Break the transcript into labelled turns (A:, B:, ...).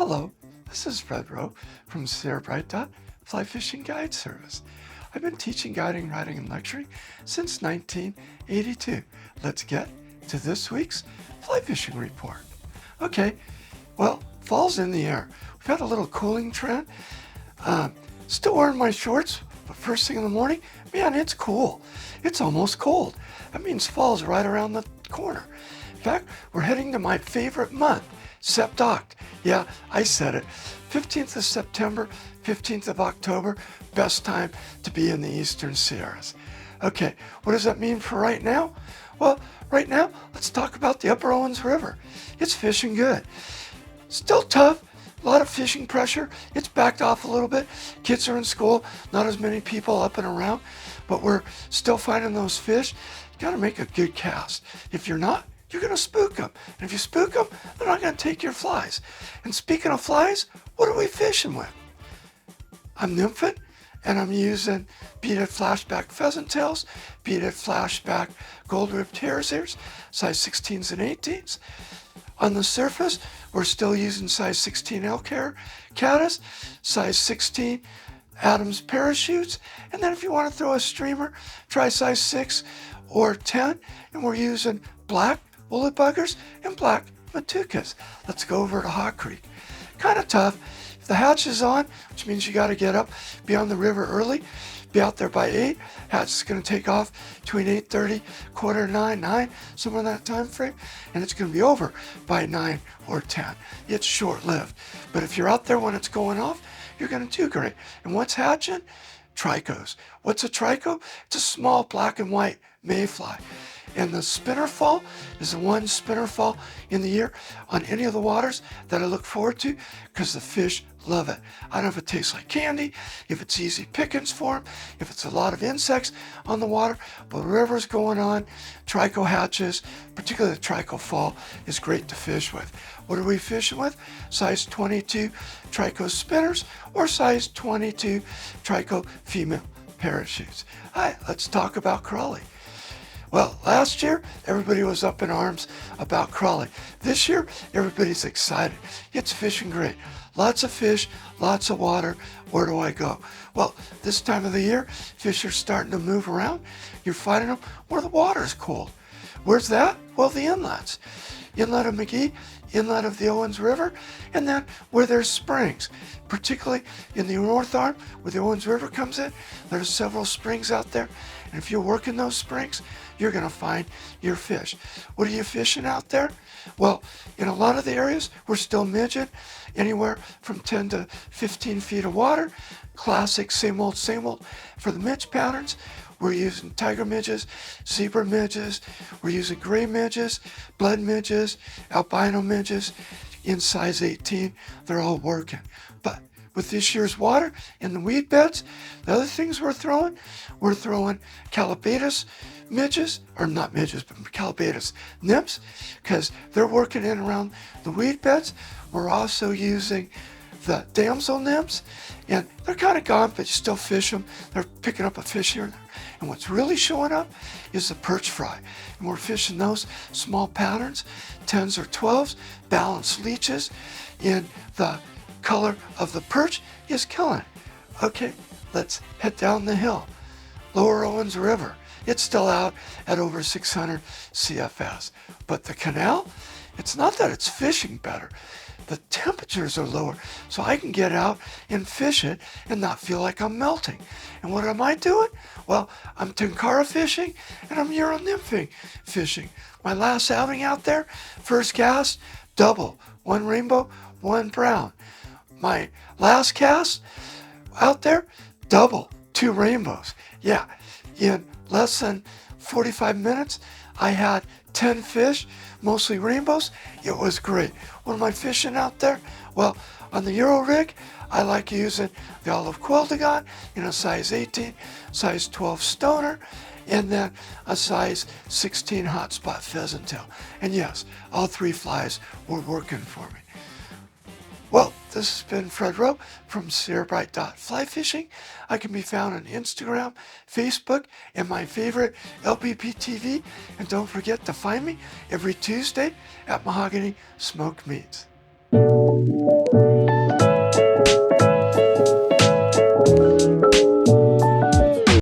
A: Hello, this is Fred Rowe from Fly Fishing Guide Service. I've been teaching guiding, riding, and lecturing since 1982. Let's get to this week's fly fishing report. Okay, well, fall's in the air. We've had a little cooling trend. Still wearing my shorts, but first thing in the morning, man, it's cool. It's almost cold. That means fall's right around the corner. In fact, we're heading to my favorite month, Sept-Oct. Yeah, I said it. 15th of September, 15th of October, best time to be in the Eastern Sierras. Okay, what does that mean for right now? Well, right now, let's talk about the Upper Owens River. It's fishing good. Still tough, a lot of fishing pressure. It's backed off a little bit. Kids are in school, not as many people up and around, but we're still finding those fish. You gotta make a good cast. If you're not, you're gonna spook them. And if you spook them, they're not gonna take your flies. And speaking of flies, what are we fishing with? I'm nymphing, and I'm using beaded flashback pheasant tails, beaded flashback gold-ribbed hare's ears, size 16s and 18s. On the surface, we're still using size 16 elk hair caddis, size 16 Adams parachutes, and then if you want to throw a streamer, try size 6 or 10, and we're using black woolly buggers and black matukas. Let's go over to Hot Creek. Kind of tough. If the hatch is on, which means you got to get up, be on the river early, be out there by 8. Hatch is going to take off between 8:30, quarter to 9, 9, somewhere in that time frame, and it's going to be over by 9 or 10. It's short-lived. But if you're out there when it's going off, you're going to do great. And what's hatching? Tricos. What's a trico? It's a small black and white mayfly. And the spinner fall is the one spinner fall in the year on any of the waters that I look forward to because the fish love it. I don't know if it tastes like candy, if it's easy pickings for them, if it's a lot of insects on the water, but whatever's going on, trico hatches, particularly the trico fall, is great to fish with. What are we fishing with? Size 22 trico spinners or size 22 trico female parachutes. All right, let's talk about crawly. Well, last year, everybody was up in arms about crawly. This year, everybody's excited. It's fishing great. Lots of fish, lots of water. Where do I go? Well, this time of the year, fish are starting to move around. You're finding them where the water is cold. Where's that? Well, the inlets. Inlet of McGee, inlet of the Owens River, and then where there's springs. Particularly in the North Arm, where the Owens River comes in, there's several springs out there. And if you're working those springs, you're going to find your fish. What are you fishing out there? Well, in a lot of the areas, we're still midget, anywhere from 10 to 15 feet of water. Classic, same old, same old. For the midge patterns, we're using tiger midges, zebra midges, we're using gray midges, blood midges, albino midges in size 18. They're all working. But with this year's water in the weed beds, the other things we're throwing calabatus midges, or not midges, but calabatus nymphs, because they're working in around the weed beds. We're also using the damsel nymphs, and they're kind of gone, but you still fish them. They're picking up a fish here and there. And what's really showing up is the perch fry. And we're fishing those small patterns, 10s or 12s, balanced leeches, in the color of the perch is killing it. Okay, let's head down the hill. Lower Owens River, it's still out at over 600 CFS. But the canal, it's not that it's fishing better. The temperatures are lower, so I can get out and fish it and not feel like I'm melting. And what am I doing? Well, I'm tenkara fishing and I'm Euro nymphing fishing. My last outing out there, first cast, double, one rainbow, one brown. My last cast out there, double, 2 rainbows. Yeah, in less than 45 minutes, I had 10 fish, mostly rainbows. It was great. What am I fishing out there? Well, on the Euro rig, I like using the olive quildagon in a size 18, size 12 stoner, and then a size 16 hotspot pheasant tail. And yes, all 3 flies were working for me. Well, this has been Fred Rowe from Fly Fishing. I can be found on Instagram, Facebook, and my favorite LPP TV. And don't forget to find me every Tuesday at Mahogany Smoked Meats.